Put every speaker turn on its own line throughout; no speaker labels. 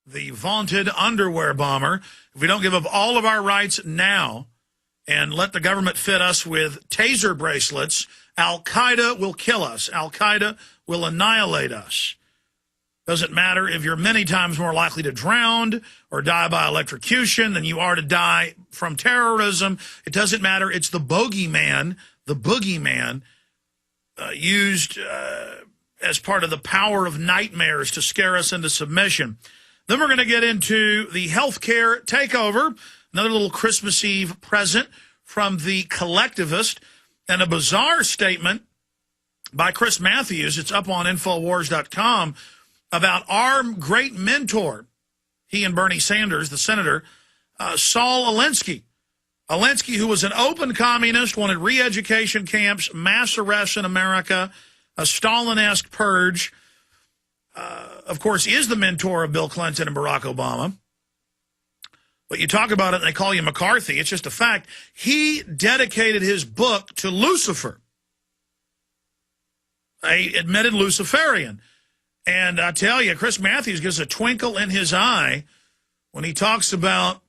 the vaunted underwear bomber. If we don't give up all of our rights now and let the government fit us with taser bracelets, Al-Qaeda will kill us. Al-Qaeda will annihilate us. Doesn't matter if you're many times more likely to drown or die by electrocution than you are to die from terrorism. It doesn't matter. It's the boogeyman, used as part of the power of nightmares to scare us into submission. Then we're going to get into the healthcare takeover, another little Christmas Eve present from the collectivist, and a bizarre statement by Chris Matthews. It's up on Infowars.com about our great mentor, he and Bernie Sanders, the senator, Saul Alinsky. Alinsky, who was an open communist, wanted re-education camps, mass arrests in America, a Stalin-esque purge, of course, is the mentor of Bill Clinton and Barack Obama. But you talk about it and they call you McCarthy. It's just a fact. He dedicated his book to Lucifer, a admitted Luciferian. And I tell you, Chris Matthews gives a twinkle in his eye when he talks about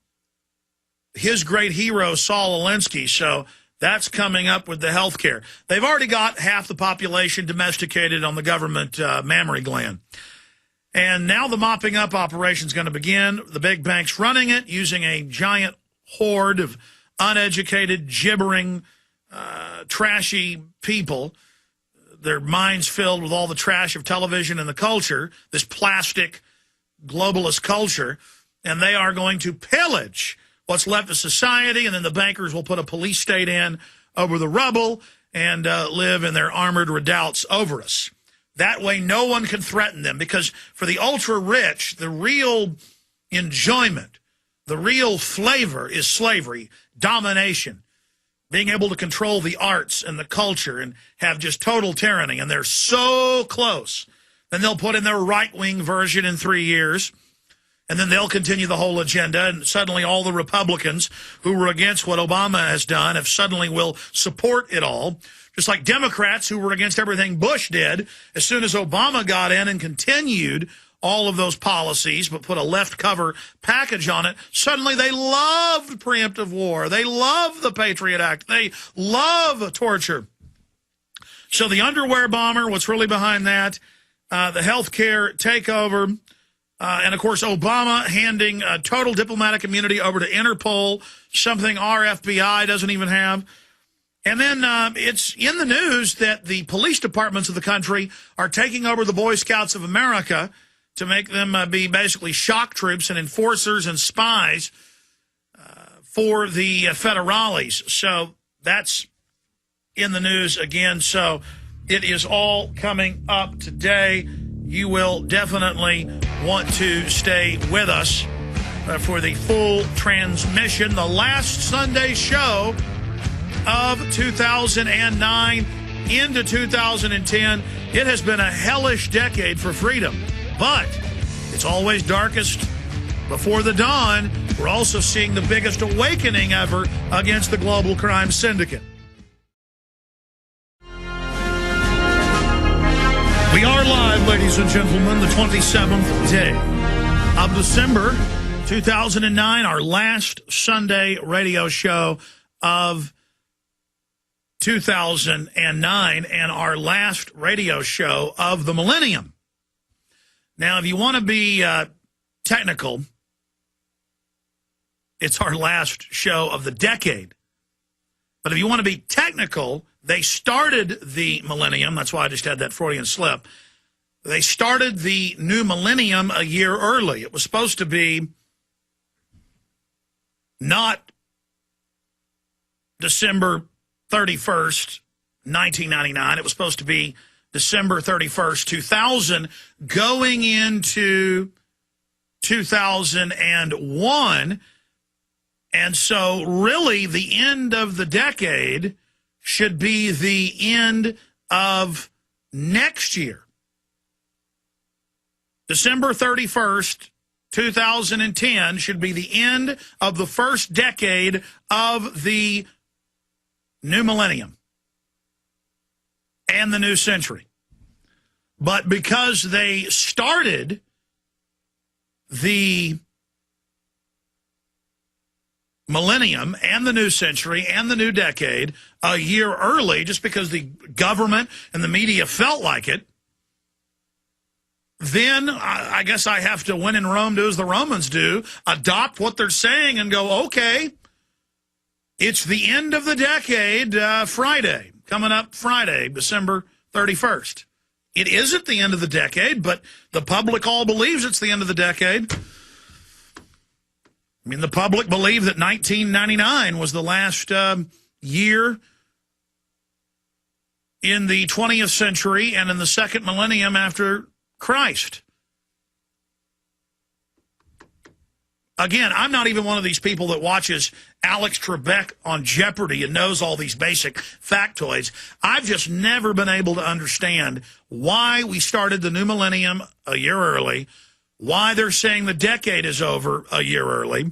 his great hero, Saul Alinsky. So that's coming up with the health care. They've already got half the population domesticated on the government mammary gland. And now the mopping up operation is going to begin. The big banks running it, using a giant horde of uneducated, gibbering, trashy people. Their minds filled with all the trash of television and the culture, this plastic globalist culture, and they are going to pillage what's left of society, and then the bankers will put a police state in over the rubble and live in their armored redoubts over us. That way no one can threaten them, because for the ultra-rich, the real enjoyment, the real flavor is slavery, domination, being able to control the arts and the culture and have just total tyranny. And they're so close. Then they'll put in their right-wing version in 3 years, and then they'll continue the whole agenda, and suddenly all the Republicans who were against what Obama has done have suddenly will support it all, just like Democrats who were against everything Bush did. As soon as Obama got in and continued all of those policies, but put a left cover package on it, suddenly they loved preemptive war. They love the Patriot Act. They love torture. So the underwear bomber, what's really behind that, the healthcare takeover, and, of course, Obama handing total diplomatic immunity over to Interpol, something our FBI doesn't even have. And then it's in the news that the police departments of the country are taking over the Boy Scouts of America to make them be basically shock troops and enforcers and spies for the federales. So that's in the news again. So it is all coming up today. You will definitely want to stay with us for the full transmission. The last Sunday show of 2009 into 2010. It has been a hellish decade for freedom, but it's always darkest before the dawn. We're also seeing the biggest awakening ever against the global crime syndicate. We are live, ladies and gentlemen, the 27th day of December 2009, our last Sunday radio show of 2009, and our last radio show of the millennium. Now, if you want to be technical, it's our last show of the decade. But if you want to be technical, they started the millennium. That's why I just had that Freudian slip. They started the new millennium a year early. It was supposed to be not December 31st, 1999. It was supposed to be December 31st, 2000, going into 2001. And so really the end of the decade should be the end of next year. December 31st, 2010 should be the end of the first decade of the new millennium and the new century. But because they started the millennium and the new century and the new decade a year early just because the government and the media felt like it, then I guess I have to, when in Rome, do as the Romans do, adopt what they're saying and go, okay, it's the end of the decade, Friday, coming up Friday, December 31st. It isn't the end of the decade, but the public all believes it's the end of the decade. I mean, the public believed that 1999 was the last year in the 20th century and in the second millennium after Christ. Again, I'm not even one of these people that watches Alex Trebek on Jeopardy and knows all these basic factoids. I've just never been able to understand why we started the new millennium a year early, why they're saying the decade is over a year early.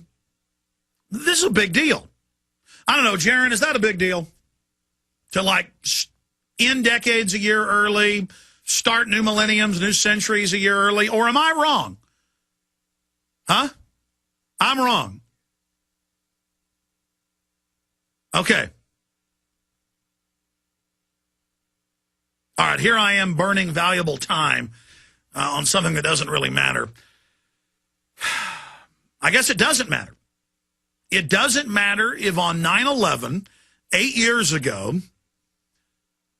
This is a big deal. I don't know, Jaron, is that a big deal? To, like, end decades a year early, start new millenniums, new centuries a year early, or am I wrong? Huh? I'm wrong. Okay. All right, here I am burning valuable time on something that doesn't really matter. I guess it doesn't matter. It doesn't matter if on 9/11, 8 years ago,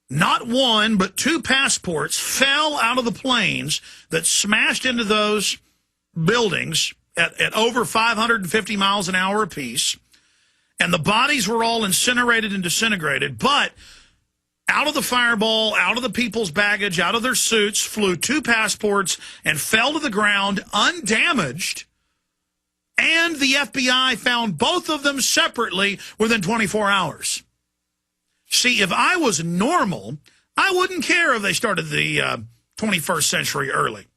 not one but two passports fell out of the planes that smashed into those buildings at over 550 miles an hour apiece, and the bodies were all incinerated and disintegrated, but out of the fireball, out of the people's baggage, out of their suits, flew two passports and fell to the ground undamaged, and the FBI found both of them separately within 24 hours. See, if I was normal, I wouldn't care if they started the 21st century early.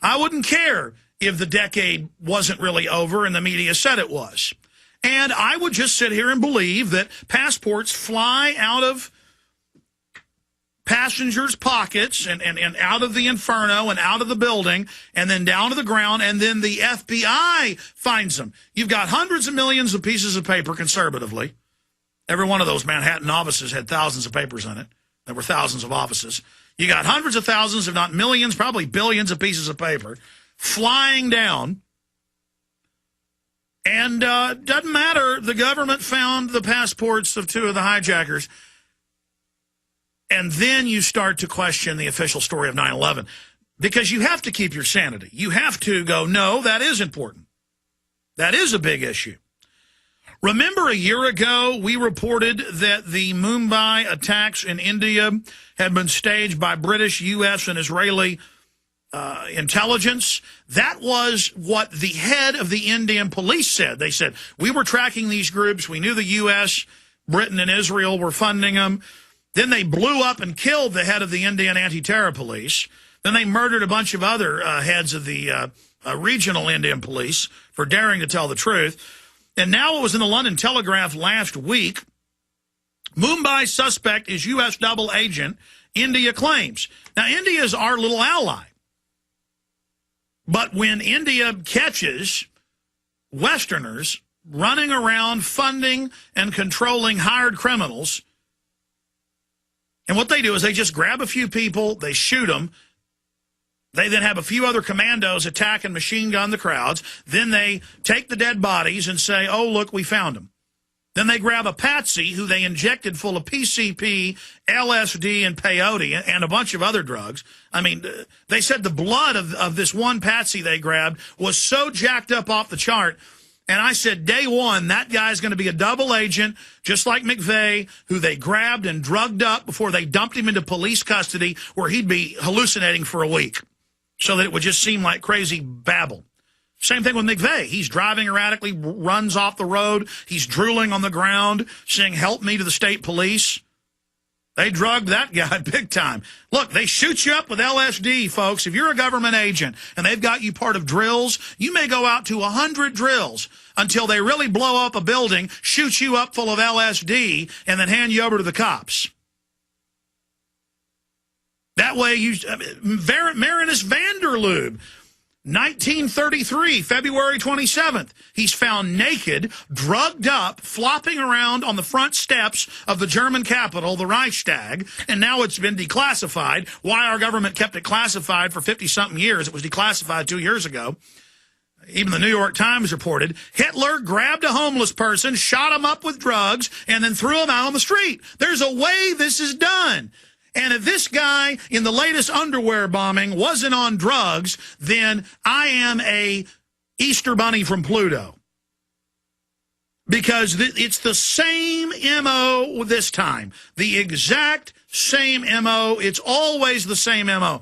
I wouldn't care if the decade wasn't really over and the media said it was. And I would just sit here and believe that passports fly out of passengers' pockets and out of the inferno and out of the building and then down to the ground, and then the FBI finds them. You've got hundreds of millions of pieces of paper conservatively. Every one of those Manhattan offices had thousands of papers in it. There were thousands of offices. You got hundreds of thousands, if not millions, probably billions of pieces of paper flying down. And doesn't matter, the government found the passports of two of the hijackers. And then you start to question the official story of 9/11, because you have to keep your sanity. You have to go, no, that is important. That is a big issue. Remember a year ago, we reported that the Mumbai attacks in India had been staged by British, U.S., and Israeli intelligence. That was what the head of the Indian police said. They said, we were tracking these groups. We knew the U.S., Britain, and Israel were funding them. Then they blew up and killed the head of the Indian anti-terror police. Then they murdered a bunch of other heads of the regional Indian police for daring to tell the truth. And now it was in the London Telegraph last week. Mumbai suspect is U.S. double agent, India claims. Now, India is our little ally. But when India catches Westerners running around funding and controlling hired criminals, and what they do is they just grab a few people, they shoot them, they then have a few other commandos attack and machine gun the crowds, then they take the dead bodies and say, oh, look, we found them. Then they grab a patsy who they injected full of PCP, LSD, and peyote, and a bunch of other drugs. I mean, they said the blood of this one patsy they grabbed was so jacked up off the chart. And I said, day one, that guy's going to be a double agent, just like McVeigh, who they grabbed and drugged up before they dumped him into police custody, where he'd be hallucinating for a week, so that it would just seem like crazy babble. Same thing with McVeigh. He's driving erratically, runs off the road. He's drooling on the ground, saying, help me, to the state police. They drugged that guy big time. Look, they shoot you up with LSD, folks. If you're a government agent and they've got you part of drills, you may go out to 100 drills until they really blow up a building, shoot you up full of LSD, and then hand you over to the cops. That way, Marinus Vanderloob, 1933, February 27th, he's found naked, drugged up, flopping around on the front steps of the German capital, the Reichstag, and now it's been declassified. Why our government kept it classified for 50-something years. It was declassified 2 years ago. Even the New York Times reported, Hitler grabbed a homeless person, shot him up with drugs, and then threw him out on the street. There's a way this is done. And if this guy in the latest underwear bombing wasn't on drugs, then I am a Easter bunny from Pluto. Because it's the same MO this time. The exact same MO. It's always the same MO.